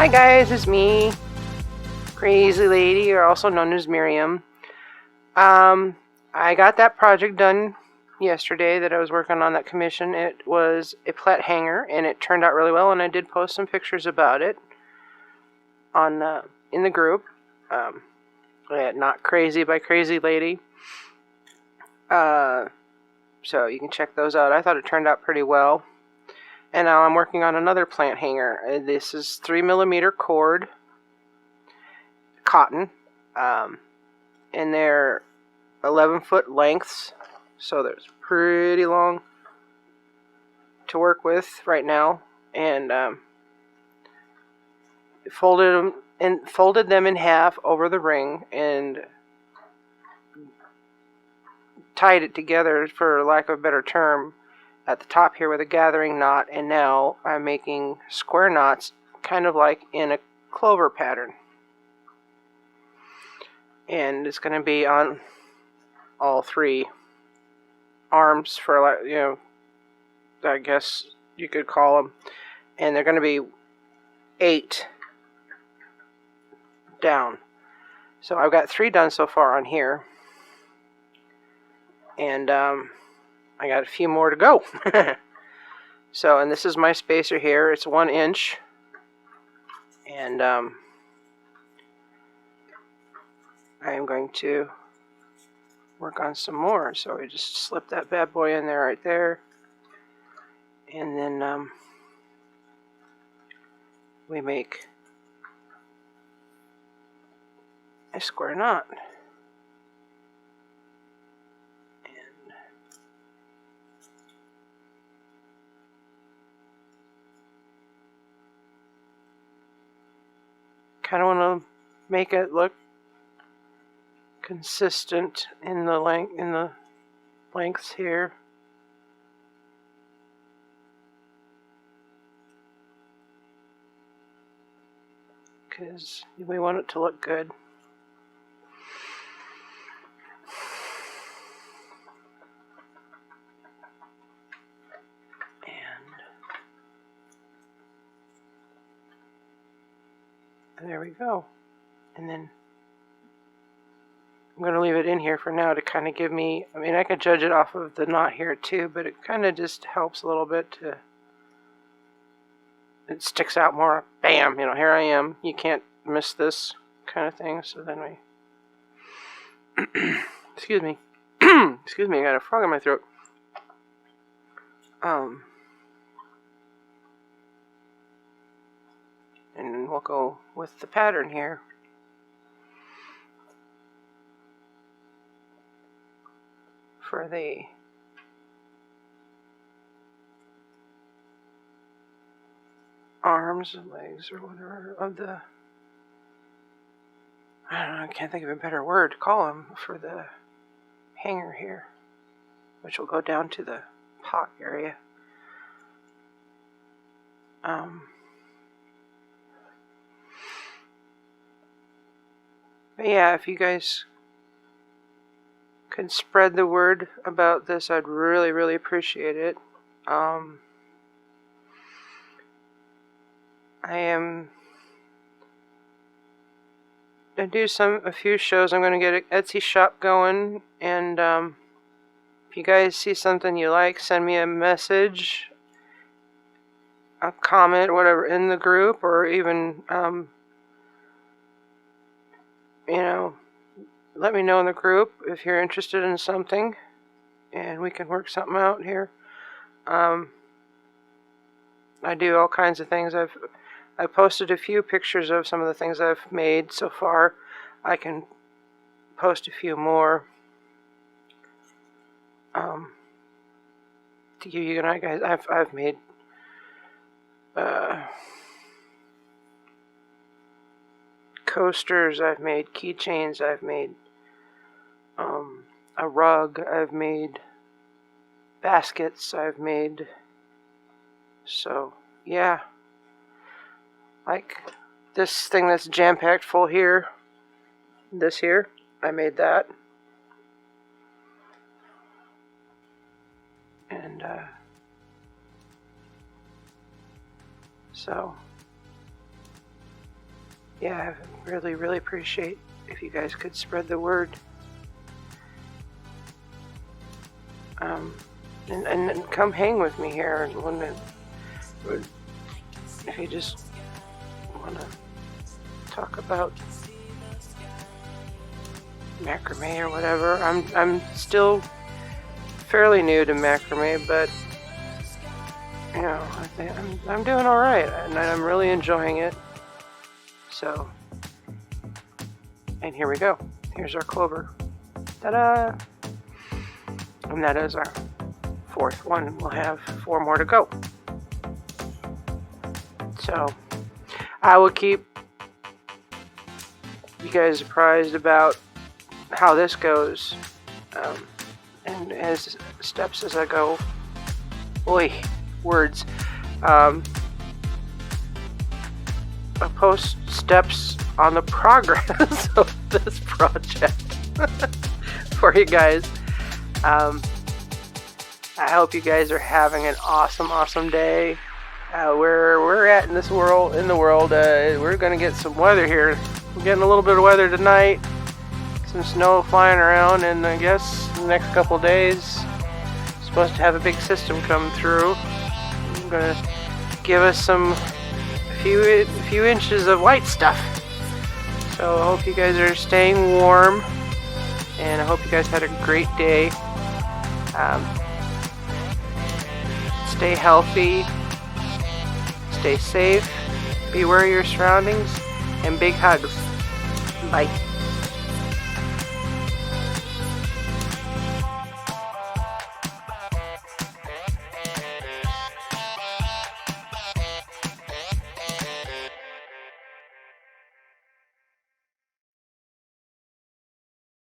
Hi guys, it's me, Crazy Lady, or also known as Miriam. I got that project done yesterday that I was working on, that commission. It was a plant hanger, and it turned out really well, and I did post some pictures about it on in the group. Not Crazy by Crazy Lady. So you can check those out. I thought it turned out pretty well. And now I'm working on another plant hanger. This is 3mm cord, cotton, and they're 11-foot lengths, so there's pretty long to work with right now. And folded them in half over the ring and tied it together, for lack of a better term, at the top here with a gathering knot, and now I'm making square knots, kind of like in a clover pattern. And it's going to be on all three arms, for, I guess you could call them. And they're going to be 8 down. So I've got 3 done so far on here. And I got a few more to go. So, and this is my spacer here. It's 1 inch. And I am going to work on some more. So we just slip that bad boy in there, right there. And then we make a square knot. Kind of want to make it look consistent in the lengths here. Because we want it to look good. And there we go. And then I'm going to leave it in here for now to kind of give me, I could judge it off of the knot here too, but it kind of just helps a little bit to, it sticks out more. Bam, here I am. You can't miss this kind of thing. So then we, excuse me, excuse me, I got a frog in my throat. And we'll go with the pattern here. For the arms and legs, or whatever, of the, I don't know, I can't think of a better word to call them, for the hanger here, which will go down to the pot area. But yeah, if you guys could spread the word about this, I'd really, really appreciate it. I am going to do a few shows. I'm going to get an Etsy shop going, and if you guys see something you like, send me a message, a comment, whatever, in the group, or even let me know in the group if you're interested in something, and we can work something out here. I do all kinds of things. I posted a few pictures of some of the things I've made so far. I can post a few more to give you guys. I've made coasters, I've made keychains, I've made a rug, I've made baskets, I've made, so yeah, like this thing that's jam-packed full here, this here, I made that, and so yeah, I really, really appreciate if you guys could spread the word. And come hang with me here if you just want to talk about macrame or whatever. I'm still fairly new to macrame, but you know, I think I'm doing all right, and I'm really enjoying it. So, and here we go. Here's our clover. Ta-da! And that is our 4th one. We'll have 4 more to go. So, I will keep you guys apprised about how this goes, and as steps as I go. Boy, words. I'll post steps on the progress of this project for you guys. I hope you guys are having an awesome day. Where we're at in the world, we're gonna get some weather here. We're getting a little bit of weather tonight, some snow flying around, and I guess the next couple days supposed to have a big system come through. I'm gonna give us a few inches of white stuff. So I hope you guys are staying warm, and I hope you guys had a great day. Stay healthy, stay safe, be aware of your surroundings, and big hugs. Bye.